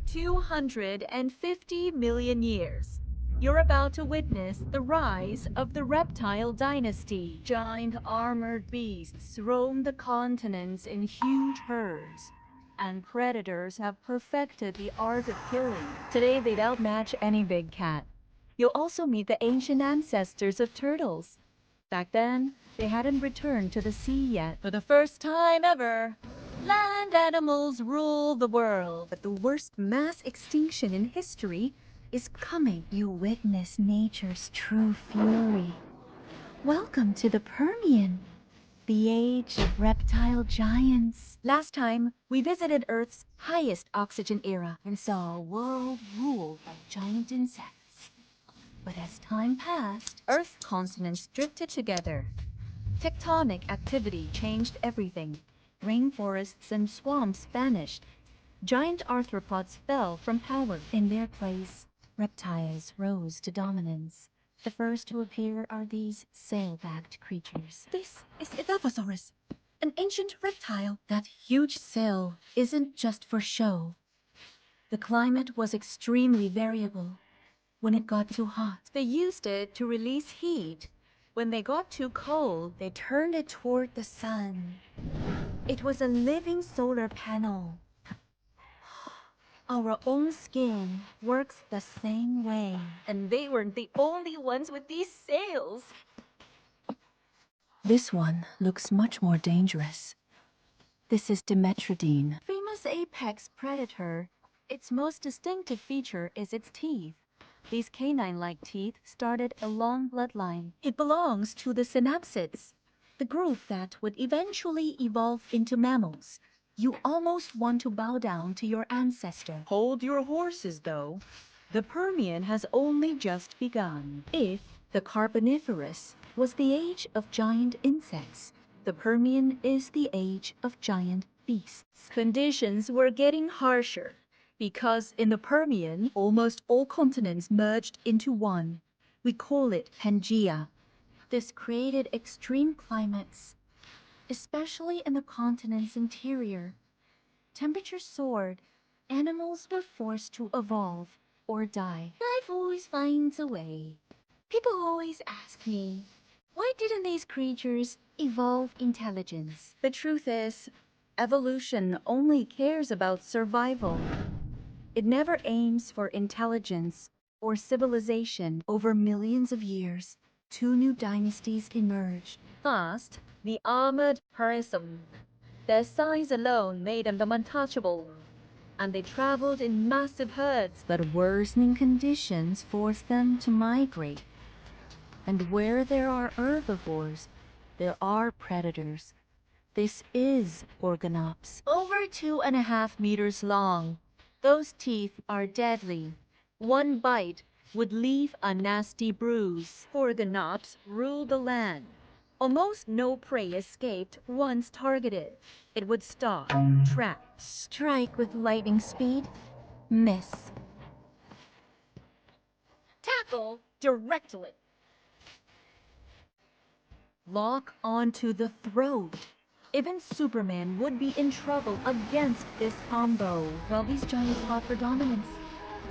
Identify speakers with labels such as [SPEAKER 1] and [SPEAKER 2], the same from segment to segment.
[SPEAKER 1] 250 million years. You're about to witness the rise of the reptile dynasty. Giant armored beasts roam the continents in huge herds, and predators have perfected the art of killing. Today, they'd outmatch any big cat. You'll also meet the ancient ancestors of turtles. Back then, they hadn't returned to the sea yet. For the first time ever, land animals rule the world. But the worst mass extinction in history is coming. You witness nature's true fury. Welcome to the Permian, the age of reptile giants. Last time, we visited Earth's highest oxygen era and saw a world ruled by giant insects. But as time passed, Earth's continents drifted together. Tectonic activity changed everything. Rainforests and swamps vanished. Giant arthropods fell from power. In their place, reptiles rose to dominance. The first to appear are these sail-backed creatures. This is Edaphosaurus, an ancient reptile. That huge sail isn't just for show. The climate was extremely variable. When it got too hot, they used it to release heat. When they got too cold, they turned it toward the sun. It was a living solar panel. Our own skin works the same way. And they weren't the only ones with these sails. This one looks much more dangerous. This is Dimetrodon, famous apex predator. Its most distinctive feature is its teeth. These canine-like teeth started a long bloodline. It belongs to the synapsids, the group that would eventually evolve into mammals. You almost want to bow down to your ancestor. Hold your horses, though. The Permian has only just begun. If the Carboniferous was the age of giant insects, the Permian is the age of giant beasts. Conditions were getting harsher, because in the Permian, almost all continents merged into one. We call it Pangea. This created extreme climates, especially in the continent's interior. Temperatures soared. Animals were forced to evolve or die. Life always finds a way. People always ask me, why didn't these creatures evolve intelligence? The truth is, evolution only cares about survival. It never aims for intelligence or civilization. Over millions of years, two new dynasties emerged. First, the armored parasum. Their size alone made them untouchable, and they traveled in massive herds. But worsening conditions forced them to migrate. And where there are herbivores, there are predators. This is Gorgonops, over 2.5 meters long. Those teeth are deadly. One bite would leave a nasty bruise. Gorgonops ruled the land. Almost no prey escaped once targeted. It would stalk, trap, strike with lightning speed, miss. Tackle directly. Lock onto the throat. Even Superman would be in trouble against this combo. While these giants fought for dominance,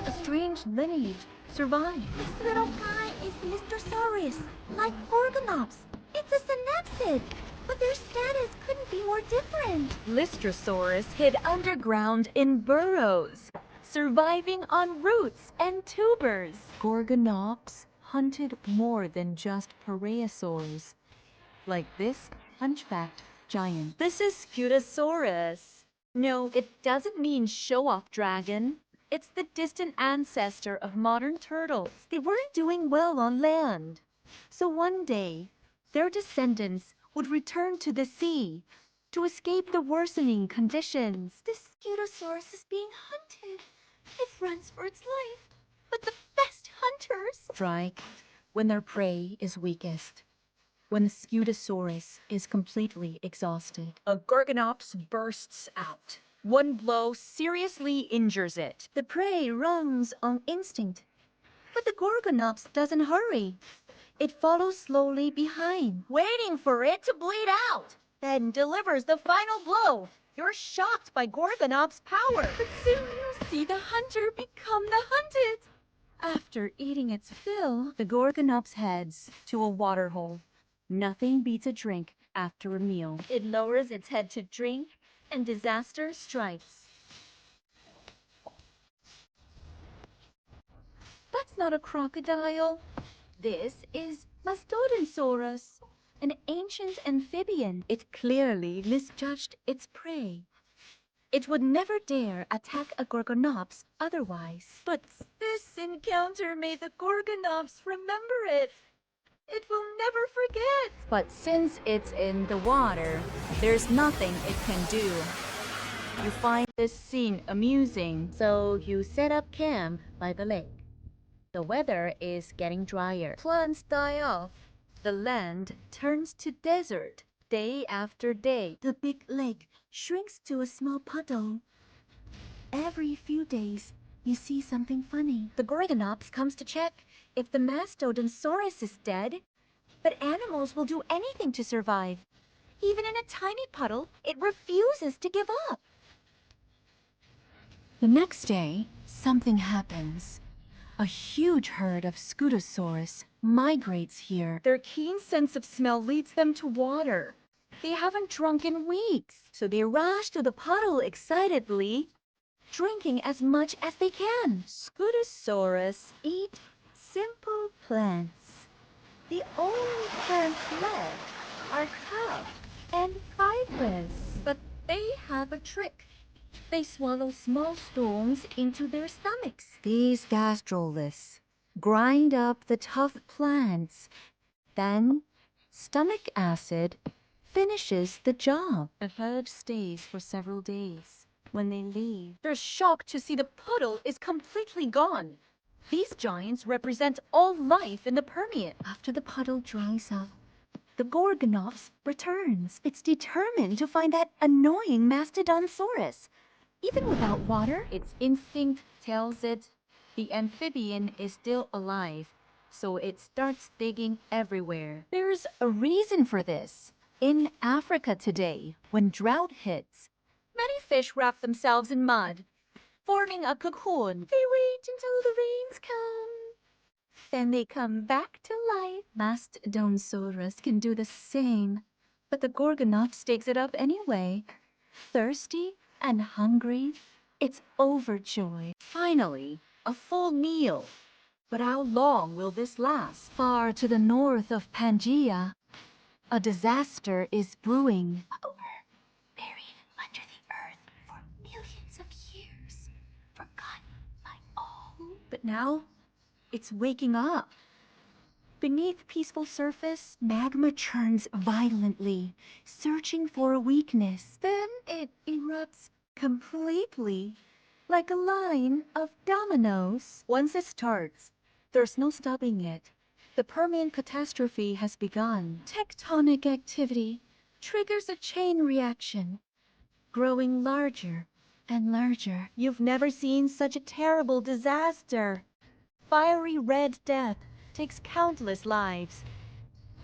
[SPEAKER 1] a strange lineage survived.
[SPEAKER 2] This little guy is Listersaurus, like Gorgonops. It's a synapsid, but their status couldn't be more different.
[SPEAKER 1] Listersaurus hid underground in burrows, surviving on roots and tubers. Gorgonops hunted more than just parasaurs, like this hunchbacked giant. This is Scutosaurus. No, it doesn't mean show-off dragon. It's the distant ancestor of modern turtles. They weren't doing well on land. So one day, their descendants would return to the sea to escape the worsening conditions.
[SPEAKER 2] This Scutosaurus is being hunted. It runs for its life. But the best hunters
[SPEAKER 1] Strike when their prey is weakest. When the Scutosaurus is completely exhausted, a Gorgonops bursts out. One blow seriously injures it. The prey runs on instinct. But the Gorgonops doesn't hurry. It follows slowly behind, waiting for it to bleed out, then delivers the final blow. You're shocked by Gorgonops' power.
[SPEAKER 2] But soon you'll
[SPEAKER 1] see the hunter become the hunted. After eating its fill, the Gorgonops heads to a waterhole. Nothing beats a drink after a meal. It lowers its head to drink, and disaster strikes. That's not a crocodile. This is Mastodonsaurus, an ancient amphibian. It clearly misjudged its prey. It would never dare attack a Gorgonops otherwise. But this encounter made the Gorgonops remember it. It will never forget. But since it's in the water, there's nothing it can do. You find this scene amusing, so you set up camp by the lake. The weather is getting drier. Plants die off. The land turns to desert day after day. The big lake shrinks to a small puddle. Every few days, you see something funny. The Gorgonops comes to check if the Mastodonsaurus is dead. But animals will do anything to survive. Even in a tiny puddle, it refuses to give up. The next day, something happens. A huge herd of Scutosaurus migrates here. Their keen sense of smell leads them to water. They haven't drunk in weeks, so they rush to the puddle excitedly, drinking as much as they can. Scutosaurus eat simple plants. The only plants left are tough and fibrous, but they have a trick. They swallow small stones into their stomachs. These gastroliths grind up the tough plants. Then, stomach acid finishes the job. The herd stays for several days. When they leave, they're shocked to see the puddle is completely gone. These giants represent all life in the Permian. After the puddle dries up, the Gorgonops returns. It's determined to find that annoying Mastodonsaurus. Even without water, its instinct tells it the amphibian is still alive, so it starts digging everywhere. There's a reason for this. In Africa today, when drought hits, many fish wrap themselves in mud, forming a cocoon. They wait until the rains come. Then they come back to life. Mastodonsaurus can do the same, but the Gorgonops takes it up anyway. Thirsty and hungry, it's overjoyed. Finally, a full meal. But how long will this last? Far to the north of Pangea, a disaster is brewing.
[SPEAKER 2] Buried under the earth for millions of years, forgotten by all.
[SPEAKER 1] But now, it's waking up. Beneath peaceful surface, magma churns violently, searching for a weakness. Then it erupts completely, like a line of dominoes. Once it starts, there's no stopping it. The Permian catastrophe has begun. Tectonic activity triggers a chain reaction, growing larger and larger. You've never seen such a terrible disaster. Fiery red death takes countless lives.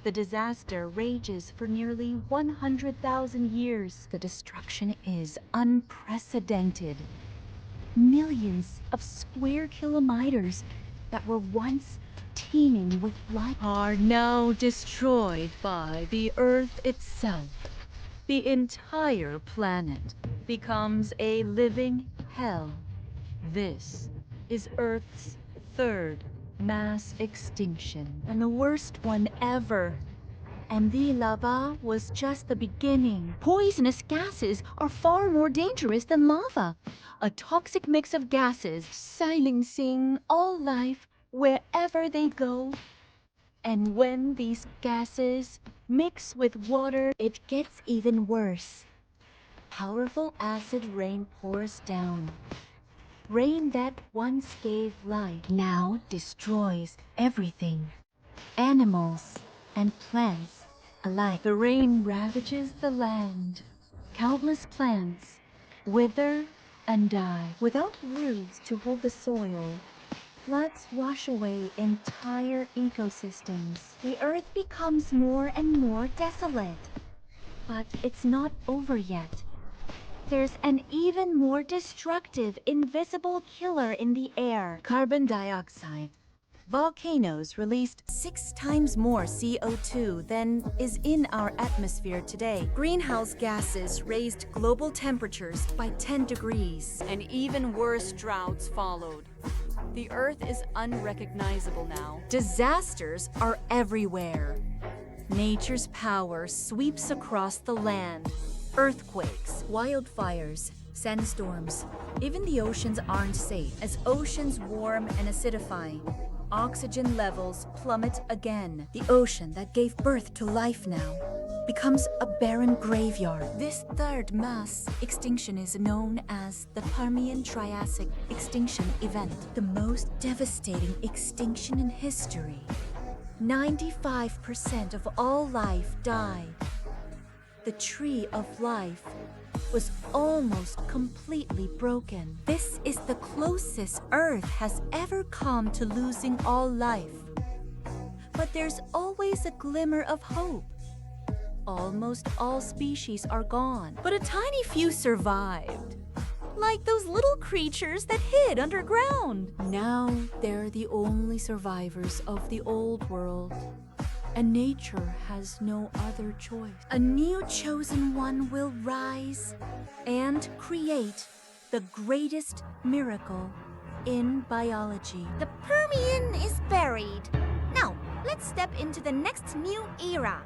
[SPEAKER 1] The disaster rages for nearly 100,000 years. The destruction is unprecedented. Millions of square kilometers that were once teeming with life are now destroyed by the Earth itself. The entire planet becomes a living hell. This is Earth's third mass extinction, and the worst one ever. And the lava was just the beginning. Poisonous gases are far more dangerous than lava. A toxic mix of gases silencing all life wherever they go. And when these gases mix with water, it gets even worse. Powerful acid rain pours down. Rain that once gave life now destroys everything. Animals and plants alike. The rain ravages the land. Countless plants wither and die. Without roots to hold the soil, floods wash away entire ecosystems. The earth becomes more and more desolate. But it's not over yet.
[SPEAKER 2] There's an even more destructive, invisible killer in the air.
[SPEAKER 1] Carbon dioxide. Volcanoes released 6 times more CO2 than is in our atmosphere today. Greenhouse gases raised global temperatures by 10 degrees.
[SPEAKER 3] And even worse droughts followed. The Earth is unrecognizable now.
[SPEAKER 1] Disasters are everywhere. Nature's power sweeps across the land. Earthquakes, wildfires, sandstorms. Even the oceans aren't safe. As oceans warm and acidify, oxygen levels plummet again. The ocean that gave birth to life now becomes a barren graveyard. This third mass extinction is known as the Permian Triassic extinction event, the most devastating extinction in history. 95% of all life died. The tree of life was almost completely broken. This is the closest Earth has ever come to losing all life. But there's always a glimmer of hope. Almost all species are gone, but a tiny few survived. Like those little creatures that hid underground. Now they're the only survivors of the old world. And nature has no other choice. A new chosen one will rise and create the greatest miracle in biology.
[SPEAKER 2] The Permian is buried. Now, let's step into the next new era.